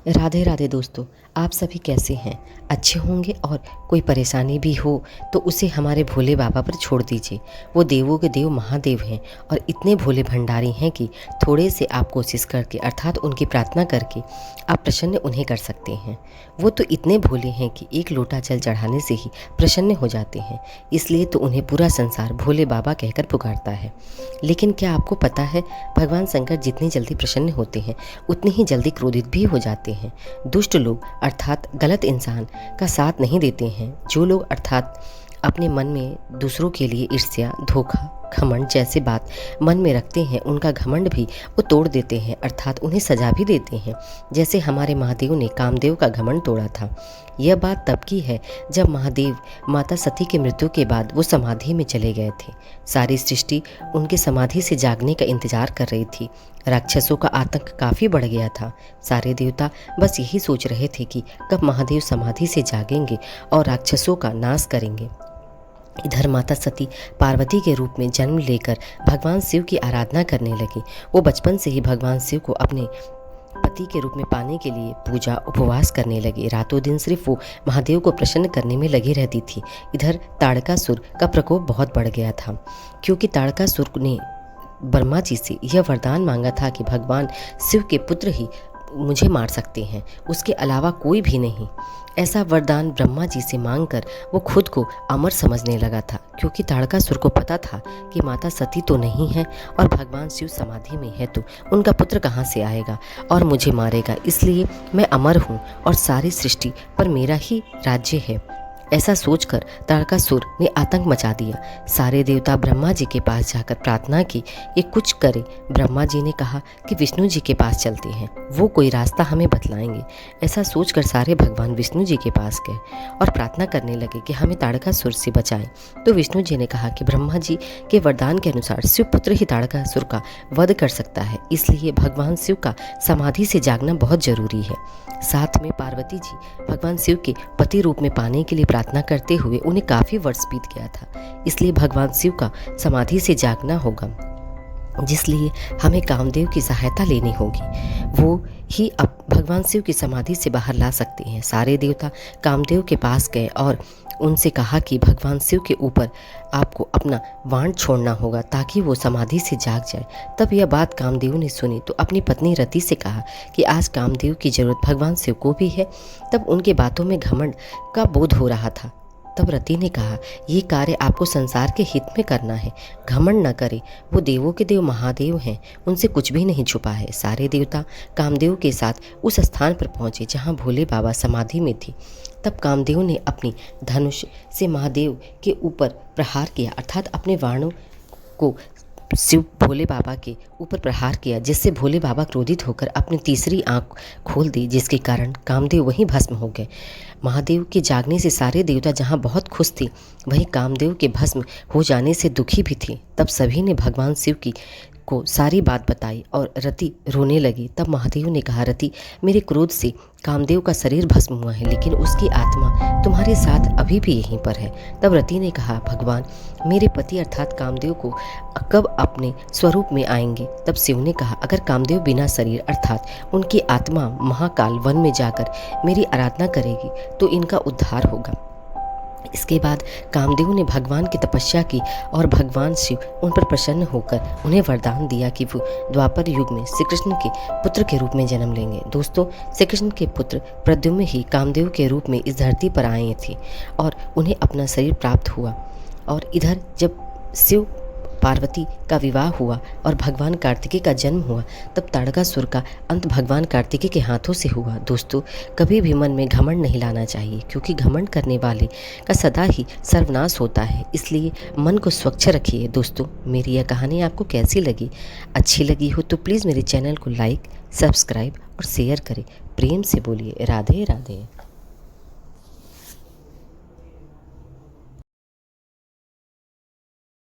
राधे राधे दोस्तों, आप सभी कैसे हैं? अच्छे होंगे और कोई परेशानी भी हो तो उसे हमारे भोले बाबा पर छोड़ दीजिए। वो देवों के देव महादेव हैं और इतने भोले भंडारी हैं कि थोड़े से आप कोशिश करके अर्थात उनकी प्रार्थना करके आप प्रसन्न उन्हें कर सकते हैं। वो तो इतने भोले हैं कि एक लोटा जल चढ़ाने से ही प्रसन्न हो जाते हैं, इसलिए तो उन्हें पूरा संसार भोले बाबा कहकर पुकारता है। लेकिन क्या आपको पता है, भगवान शंकर जितनी जल्दी प्रसन्न होते हैं उतनी ही जल्दी क्रोधित भी हो जाते हैं। दुष्ट लोग अर्थात गलत इंसान का साथ नहीं देते हैं। जो लोग अर्थात अपने मन में दूसरों के लिए ईर्ष्या, धोखा, घमंड जैसे बात मन में रखते हैं, उनका घमंड भी वो तोड़ देते हैं अर्थात उन्हें सजा भी देते हैं। जैसे हमारे महादेव ने कामदेव का घमंड तोड़ा था। यह बात तब की है जब महादेव माता सती की मृत्यु के बाद वो समाधि में चले गए थे। सारी सृष्टि उनके समाधि से जागने का इंतजार कर रही थी। राक्षसों का आतंक काफ़ी बढ़ गया था। सारे देवता बस यही सोच रहे थे कि कब महादेव समाधि से जागेंगे और राक्षसों का नाश करेंगे। इधर माता सती पार्वती के रूप में जन्म लेकर भगवान शिव की आराधना करने लगी। वो बचपन से ही भगवान शिव को अपने पति के रूप में पाने के लिए पूजा उपवास करने लगी। रातों दिन सिर्फ वो महादेव को प्रसन्न करने में लगी रहती थी। इधर ताड़कासुर का प्रकोप बहुत बढ़ गया था, क्योंकि ताड़कासुर ने ब्रह्मा जी से यह वरदान मांगा था कि भगवान शिव के पुत्र ही मुझे मार सकते हैं, उसके अलावा कोई भी नहीं। ऐसा वरदान ब्रह्मा जी से मांगकर वो खुद को अमर समझने लगा था, क्योंकि ताड़कासुर को पता था कि माता सती तो नहीं है और भगवान शिव समाधि में है, तो उनका पुत्र कहाँ से आएगा और मुझे मारेगा। इसलिए मैं अमर हूँ और सारी सृष्टि पर मेरा ही राज्य है। ऐसा सोचकर ताड़कासुर ने आतंक मचा दिया। सारे देवता ब्रह्मा जी के पास जाकर प्रार्थना की कि कुछ करे। ब्रह्मा जी ने कहा कि विष्णु जी के पास चलते हैं, वो कोई रास्ता हमें बतलाएंगे। ऐसा सोचकर सारे भगवान विष्णु जी के पास गए और प्रार्थना करने लगे कि हमें ताड़कासुर से बचाएं। तो विष्णु जी ने कहा कि ब्रह्मा जी के वरदान के अनुसार शिव पुत्र ही ताड़कासुर का वध कर सकता है, इसलिए भगवान शिव का समाधि से जागना बहुत जरूरी है। साथ में पार्वती जी भगवान शिव के पति रूप में पाने के लिए प्रार्थना करते हुए उन्हें काफ़ी वर्ष बीत गया था, इसलिए भगवान शिव का समाधि से जागना होगा, जिसलिए हमें कामदेव की सहायता लेनी होगी। वो ही अब भगवान शिव की समाधि से बाहर ला सकते हैं। सारे देवता कामदेव के पास गए और उनसे कहा कि भगवान शिव के ऊपर आपको अपना वाण छोड़ना होगा ताकि वो समाधि से जाग जाए। तब यह बात कामदेव ने सुनी तो अपनी पत्नी रति से कहा कि आज कामदेव की जरूरत भगवान शिव को भी है। तब उनके बातों में घमंड का बोध हो रहा था। तब रति ने कहा, ये कार्य आपको संसार के हित में करना है, घमंड न करें। वो देवों के देव महादेव हैं, उनसे कुछ भी नहीं छुपा है। सारे देवता कामदेव के साथ उस स्थान पर पहुंचे जहां भोले बाबा समाधि में थे। तब कामदेव ने अपनी धनुष से महादेव के ऊपर प्रहार किया अर्थात अपने वाणों को शिव भोले बाबा के ऊपर प्रहार किया, जिससे भोले बाबा क्रोधित होकर अपनी तीसरी आंख खोल दी, जिसके कारण कामदेव वहीं भस्म हो गए। महादेव के जागने से सारे देवता जहां बहुत खुश थे, वहीं कामदेव के भस्म हो जाने से दुखी भी थे। तब सभी ने भगवान शिव की को सारी बात बताई और रति रोने लगी। तब महादेव ने कहा, रति, मेरे क्रोध से कामदेव का शरीर भस्म हुआ है, लेकिन उसकी आत्मा तुम्हारे साथ अभी भी यहीं पर है। तब रति ने कहा, भगवान, मेरे पति अर्थात कामदेव को कब अपने स्वरूप में आएंगे? तब शिव ने कहा, अगर कामदेव बिना शरीर अर्थात उनकी आत्मा महाकाल वन में जाकर मेरी आराधना करेगी तो इनका उद्धार होगा। इसके बाद कामदेव ने भगवान की तपस्या की और भगवान शिव उन पर प्रसन्न होकर उन्हें वरदान दिया कि वो द्वापर युग में श्री कृष्ण के पुत्र के रूप में जन्म लेंगे। दोस्तों, श्री कृष्ण के पुत्र प्रद्युम्न ही कामदेव के रूप में इस धरती पर आए थे और उन्हें अपना शरीर प्राप्त हुआ। और इधर जब शिव पार्वती का विवाह हुआ और भगवान कार्तिकेय का जन्म हुआ, तब ताड़कासुर का अंत भगवान कार्तिकेय के हाथों से हुआ। दोस्तों, कभी भी मन में घमंड नहीं लाना चाहिए, क्योंकि घमंड करने वाले का सदा ही सर्वनाश होता है। इसलिए मन को स्वच्छ रखिए। दोस्तों, मेरी यह कहानी आपको कैसी लगी? अच्छी लगी हो तो प्लीज़ मेरे चैनल को लाइक, सब्सक्राइब और शेयर करें। प्रेम से बोलिए राधे राधे।